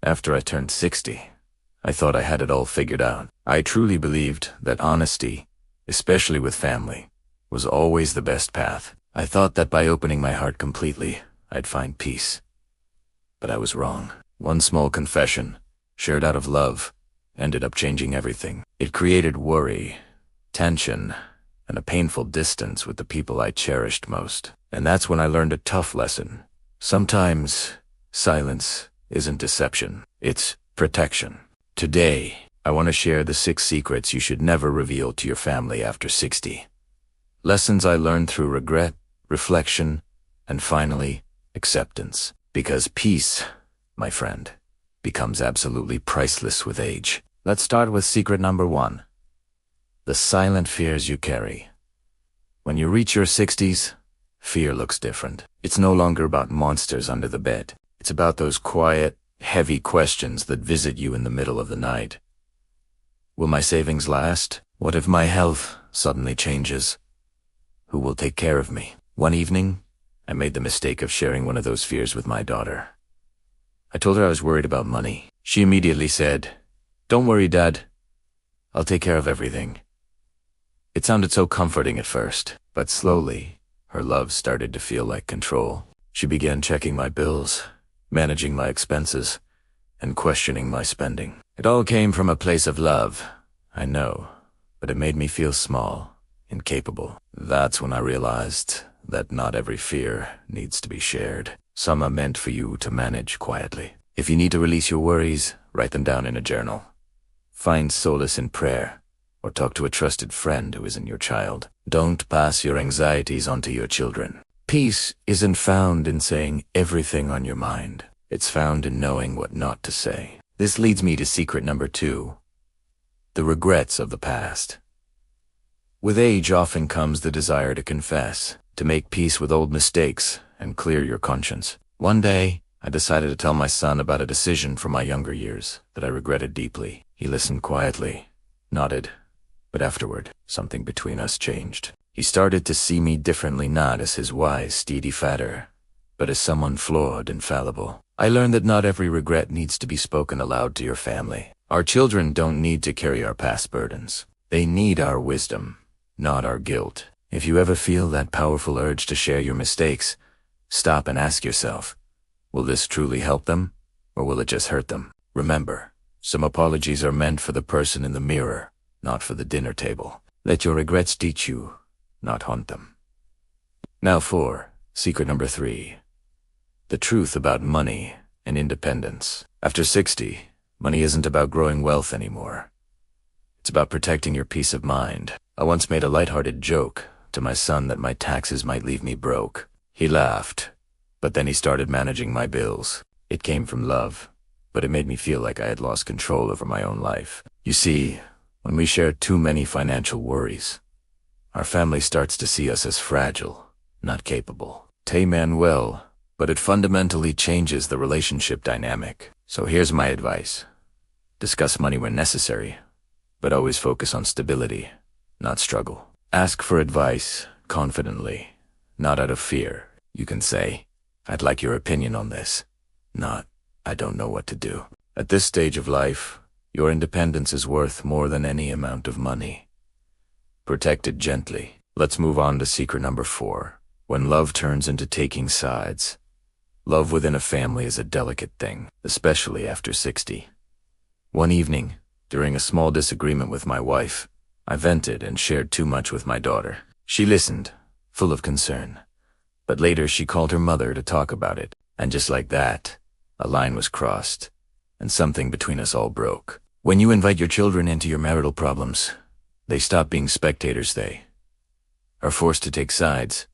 After I turned 60, I thought I had it all figured out. I truly believed that honesty, especially with family, was always the best path. I thought that by opening my heart completely, I'd find peace. But I was wrong. One small confession, shared out of love, ended up changing everything. It created worry, tension, and a painful distance with the people I cherished most. And that's when I learned a tough lesson. Sometimes silence isn't deception, it's protection. Today, I want to share the 6 secrets you should never reveal to your family after 60. Lessons I learned through regret, reflection, and finally, acceptance. Because peace, my friend, becomes absolutely priceless with age. Let's start with secret number 1. The silent fears you carry. When you reach your 60s, fear looks different. It's no longer about monsters under the bed. It's about those quiet, heavy questions that visit you in the middle of the night. Will my savings last? What if my health suddenly changes? Who will take care of me? One evening, I made the mistake of sharing one of those fears with my daughter. I told her I was worried about money. She immediately said, "Don't worry, Dad. I'll take care of everything." It sounded so comforting at first, but slowly, her love started to feel like control. She began checking my bills, managing my expenses, and questioning my spending. It all came from a place of love, I know, but it made me feel small, incapable. That's when I realized that not every fear needs to be shared. Some are meant for you to manage quietly. If you need to release your worries, write them down in a journal. Find solace in prayer, or talk to a trusted friend who isn't your child. Don't pass your anxieties onto your children. Peace isn't found in saying everything on your mind. It's found in knowing what not to say. This leads me to secret number 2, the regrets of the past. With age often comes the desire to confess, to make peace with old mistakes and clear your conscience. One day, I decided to tell my son about a decision from my younger years that I regretted deeply. He listened quietly, nodded, but afterward, something between us changed. He started to see me differently, not as his wise, steady father, but as someone flawed and fallible. I learned that not every regret needs to be spoken aloud to your family. Our children don't need to carry our past burdens. They need our wisdom, not our guilt. If you ever feel that powerful urge to share your mistakes, stop and ask yourself, will this truly help them, or will it just hurt them? Remember, some apologies are meant for the person in the mirror, not for the dinner table. Let your regrets teach you, not haunt them. Now for secret number 3, the truth about money and independence. After 60, money isn't about growing wealth anymore. It's about protecting your peace of mind. I once made a lighthearted joke to my son that my taxes might leave me broke. He laughed, but then he started managing my bills. It came from love, but it made me feel like I had lost control over my own life. You see, when we share too many financial worries, our family starts to see us as fragile, not capable. Tay Manuel, but it fundamentally changes the relationship dynamic. So here's my advice. Discuss money when necessary, but always focus on stability, not struggle. Ask for advice confidently, not out of fear. You can say, "I'd like your opinion on this," not, "I don't know what to do." At this stage of life, your independence is worth more than any amount of money. Protect it gently. Let's move on to secret number 4. When love turns into taking sides. Love within a family is a delicate thing, especially after 60. One evening, during a small disagreement with my wife, I vented and shared too much with my daughter. She listened, full of concern, but later she called her mother to talk about it, and just like that, a line was crossed, and something between us all broke. When you invite your children into your marital problems, they stop being spectators. They are forced to take sides.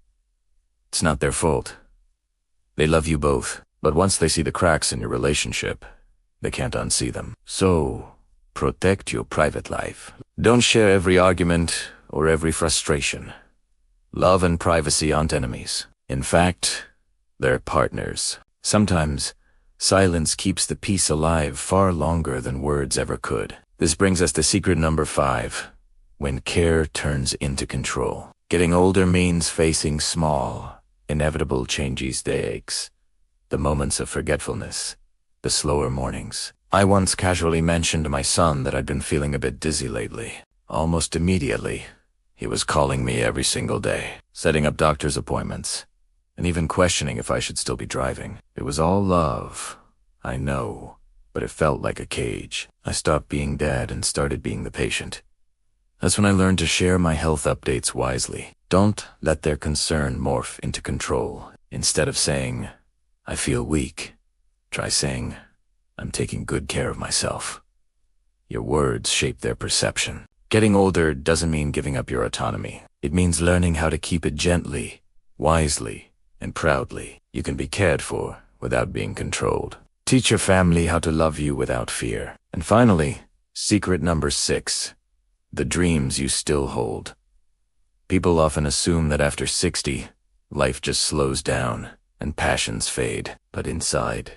It's not their fault. They love you both, but once they see the cracks in your relationship, they can't unsee them. So, protect your private life. Don't share every argument or every frustration. Love and privacy aren't enemies. In fact, they're partners. Sometimes, silence keeps the peace alive far longer than words ever could. This brings us to secret number 5, when care turns into control. Getting older means facing small, inevitable changes, the aches, the moments of forgetfulness, the slower mornings. I once casually mentioned to my son that I'd been feeling a bit dizzy lately. Almost immediately, he was calling me every single day, setting up doctor's appointments, and even questioning if I should still be driving. It was all love, I know, but it felt like a cage. I stopped being dad and started being the patient. That's when I learned to share my health updates wisely. Don't let their concern morph into control. Instead of saying, I feel weak, try saying, I'm taking good care of myself. Your words shape their perception. Getting older doesn't mean giving up your autonomy. It means learning how to keep it gently, wisely, and proudly. You can be cared for without being controlled. Teach your family how to love you without fear. And finally, secret number 6, the dreams you still hold. People often assume that after 60, life just slows down and passions fade. But inside,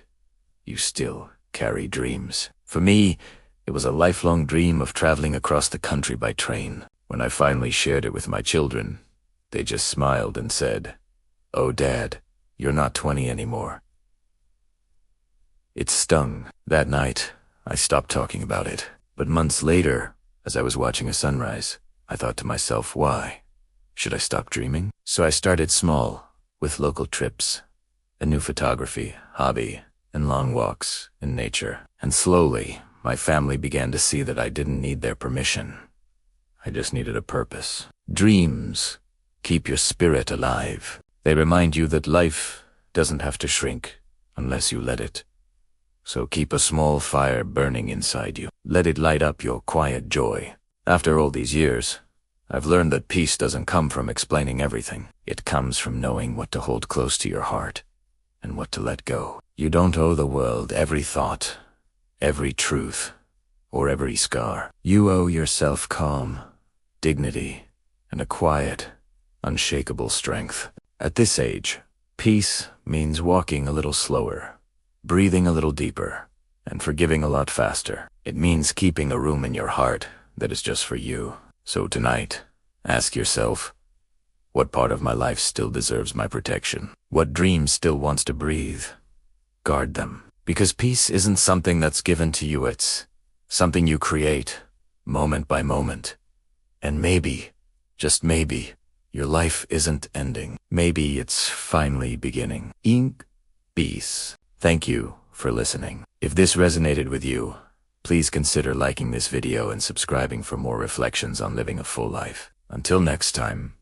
you still carry dreams. For me, it was a lifelong dream of traveling across the country by train. When I finally shared it with my children, they just smiled and said, "Oh, Dad, you're not 20 anymore." It stung. That night, I stopped talking about it. But months later, as I was watching a sunrise, I thought to myself, why? Should I stop dreaming? So I started small, with local trips, a new photography hobby, and long walks in nature. And slowly, my family began to see that I didn't need their permission. I just needed a purpose. Dreams keep your spirit alive. They remind you that life doesn't have to shrink unless you let it. So keep a small fire burning inside you. Let it light up your quiet joy. After all these years, I've learned that peace doesn't come from explaining everything. It comes from knowing what to hold close to your heart and what to let go. You don't owe the world every thought, every truth, or every scar. You owe yourself calm, dignity, and a quiet, unshakable strength. At this age, peace means walking a little slower, breathing a little deeper, and forgiving a lot faster. It means keeping a room in your heart that is just for you. So tonight, ask yourself, what part of my life still deserves my protection? What dream still wants to breathe? Guard them. Because peace isn't something that's given to you, it's something you create, moment by moment. And maybe, just maybe, your life isn't ending. Maybe it's finally beginning. Peace. Thank you for listening. If this resonated with you, please consider liking this video and subscribing for more reflections on living a full life. Until next time.